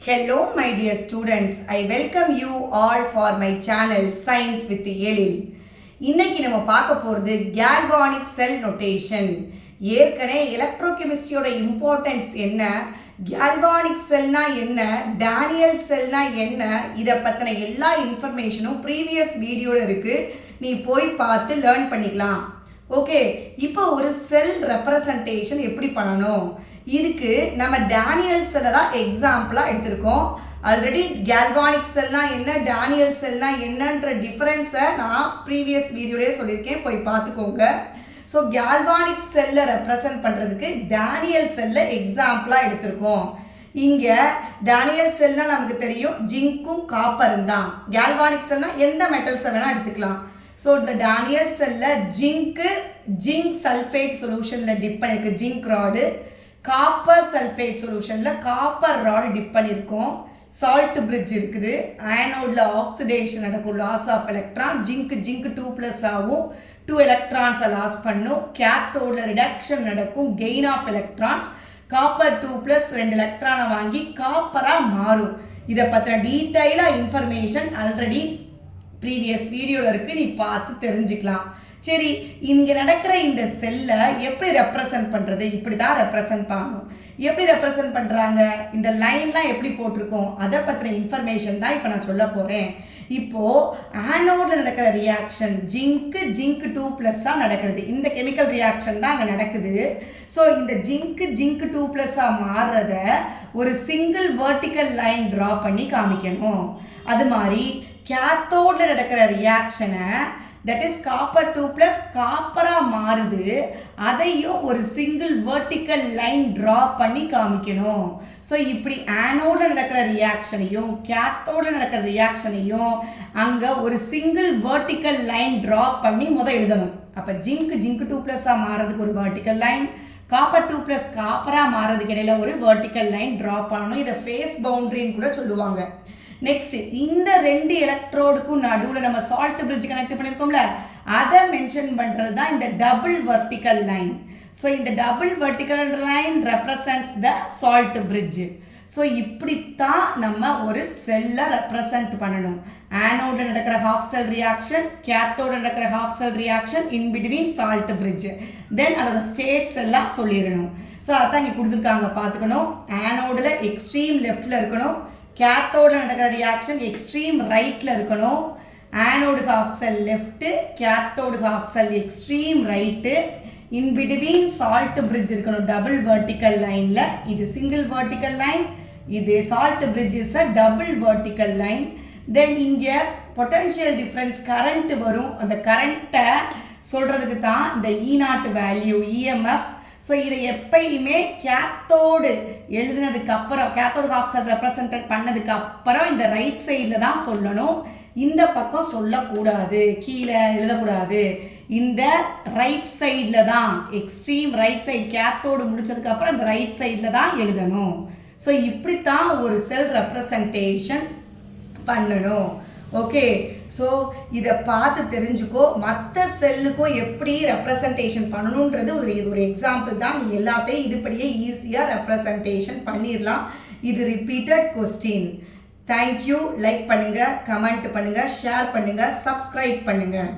Hello my dear students, I welcome you all for my channel Science with Elil. இன்னைக்கு நம்ம பார்க்க போகிறது galvanic cell notation. ஏற்கனவே எலக்ட்ரோகெமிஸ்ட்ரியோட importance என்ன, galvanic cellனா என்ன, Daniell cellனா என்ன, இதை பற்றின எல்லா இன்ஃபர்மேஷனும் ப்ரீவியஸ் வீடியோவில் இருக்குது. நீ போய் பார்த்து லேர்ன் பண்ணிக்கலாம். ஓகே, இப்போ ஒரு செல் ரெப்ரசன்டேஷன் எப்படி பண்ணணும், இதுக்கு நம்ம டேனியல் செல்லை தான் எக்ஸாம்பிளாக எடுத்திருக்கோம். ஆல்ரெடி கேல்வானிக் செல்னா என்ன, டேனியல் செல்னா என்னன்ற டிஃப்ரென்ஸை நான் ப்ரீவியஸ் வீடியோலேயே சொல்லியிருக்கேன், போய் பார்த்துக்கோங்க. ஸோ கேல்வானிக் செல்லை ரெப்ரசன்ட் பண்ணுறதுக்கு டேனியல் செல்லை எக்ஸாம்பிளாக எடுத்திருக்கோம். இங்கே டேனியல் செல்னா நமக்கு தெரியும் ஜிங்க்கும் காப்பரும் தான். கேல்வானிக் செல்னா எந்த மெட்டல்ஸை வேணால் எடுத்துக்கலாம். ஸோ இந்த டேனியல் செல்லில் ஜிங்க் சல்ஃபேட் சொல்யூஷனில் டிப் பண்ணியிருக்கு ஜிங்க் ராடு, காப்பர் சல்ஃபேட் சொல்யூஷனில் காப்பர் ராடு டிப் பண்ணியிருக்கோம். சால்ட் பிரிட்ஜ் இருக்குது, ஆனோடில் ஆக்சிடேஷன் நடக்கும், லாஸ் ஆஃப் எலக்ட்ரான். ஜிங்க் 2+ ஆகும், 2 எலக்ட்ரான்ஸை லாஸ் பண்ணும். கேத்தோடில் ரிடக்ஷன் நடக்கும், கெயின் ஆஃப் எலக்ட்ரான்ஸ். காப்பர் 2+ 2 எலக்ட்ரானை வாங்கி காப்பராக மாறும். இதை பற்றின டீட்டெயிலாக இன்ஃபர்மேஷன் ஆல்ரெடி ப்ரீவியஸ் வீடியோவில் இருக்குது, நீ பார்த்து தெரிஞ்சுக்கலாம். சரி, இங்கே நடக்கிற இந்த செல்லை எப்படி ரெப்ரசன்ட் பண்ணுறது, இப்படி தான் ரெப்ரசன்ட் பண்ணணும். எப்படி ரெப்ரசன்ட் பண்ணுறாங்க, இந்த லைன்லாம் எப்படி போட்டிருக்கோம், அதை பற்றின இன்ஃபர்மேஷன் தான் இப்போ நான் சொல்ல போகிறேன். இப்போது ஆனோடில் நடக்கிற ரியாக்ஷன் ஜிங்க் 2+ஆக நடக்கிறது. இந்த கெமிக்கல் ரியாக்ஷன் தான் அங்கே நடக்குது. ஸோ இந்த ஜிங்க் 2+ஆக மாறுறத ஒரு சிங்கிள் வெர்டிக்கல் லைன் ட்ரா பண்ணி காமிக்கணும். அது மாதிரி கேத்தோடில் நடக்கிற ரியாக்ஷனை, தட் இஸ் காப்பர் 2+ காப்பராக மாறுது, அதையும் ஒரு சிங்கிள் வெர்டிக்கல் லைன் ட்ரா பண்ணி காமிக்கணும். ஸோ இப்படி ஆனோடில் நடக்கிற ரியாக்ஷனையும் கேத்தோடில் நடக்கிற ரியாக்ஷனையும் அங்கே ஒரு சிங்கிள் வெர்டிக்கல் லைன் ட்ரா பண்ணி எழுதணும். அப்போ ஜிங்க் 2+ஆக மாறுறதுக்கு ஒரு வெர்டிக்கல் லைன், காப்பர் 2+ காப்பராக மாறுறதுக்கு இடையில ஒரு வெர்டிக்கல் லைன் ட்ரா பண்ணணும். இதை ஃபேஸ் பவுண்டரின்னு கூட சொல்லுவாங்க. நெக்ஸ்ட், இந்த 2 எலக்ட்ரோடுக்கும் நடுவில் நம்ம சால்ட் பிரிட்ஜ் கனெக்ட் பண்ணியிருக்கோம்ல, அதை மென்ஷன் பண்ணுறது தான் இந்த டபுள் வெர்டிக்கல் லைன். ஸோ இந்த double vertical line represents the salt bridge. So இப்படித்தான் நம்ம ஒரு செல்லை ரெப்ரசன்ட் பண்ணணும். ஆனோடில் நடக்கிற ஹாஃப் செல் ரியாக்ஷன், கேத்தோட நடக்கிற half cell reaction, in between salt bridge, then அதோட ஸ்டேட்ஸ் எல்லாம் சொல்லிடணும். ஸோ அதான் இங்கே கொடுத்துருக்காங்க, பார்த்துக்கணும். ஆனோடில் எக்ஸ்ட்ரீம் லெஃப்டில் இருக்கணும், கேத்தோடில் நடக்கிற ரியாக்ஷன் எக்ஸ்ட்ரீம் ரைட்டில் இருக்கணும். Anode half cell left, cathode half cell extreme right, in between salt bridge இருக்கணும் டபுள் வெர்டிக்கல் லைனில். இது சிங்கிள் வெர்டிக்கல் லைன், இது salt bridge is a double vertical line. Then இங்கே பொட்டன்ஷியல் டிஃப்ரென்ஸ் கரண்ட் வரும், அந்த கரண்ட்டை சொல்கிறதுக்கு தான் இந்த E0 வேல்யூ, EMF. ஸோ இதை எப்பயுமே கேத்தோடு எழுதுனதுக்கு அப்புறம், கேத்தோடு ஹாஃப் செல் ரெப்ரசன்ட் பண்ணதுக்கு அப்புறம் இந்த ரைட் சைடில் தான் சொல்லணும். இந்த பக்கம் சொல்லக்கூடாது, கீழே எழுதக்கூடாது. இந்த ரைட் சைடில் தான், எக்ஸ்ட்ரீம் ரைட் சைடு, கேத்தோடு முடிச்சதுக்கு அப்புறம் இந்த ரைட் சைடில் தான் எழுதணும். ஸோ இப்படித்தான் ஒரு செல் ரெப்ரசன்டேஷன் பண்ணணும். ஓகே, ஸோ இதை பார்த்து தெரிஞ்சுக்கோ. மற்ற செல்லுக்கும் எப்படி ரெப்ரசன்டேஷன் பண்ணணுன்றது இது ஒரு எக்ஸாம்பிள் தான். நீ எல்லாத்தையும் இதுபடியே ஈஸியாக ரெப்ரசன்டேஷன் பண்ணிடலாம். இது ரிப்பீட்டட் கொஸ்டின். தேங்க்யூ. லைக் பண்ணுங்கள், கமெண்ட் பண்ணுங்கள், ஷேர் பண்ணுங்கள், சப்ஸ்கிரைப் பண்ணுங்கள்.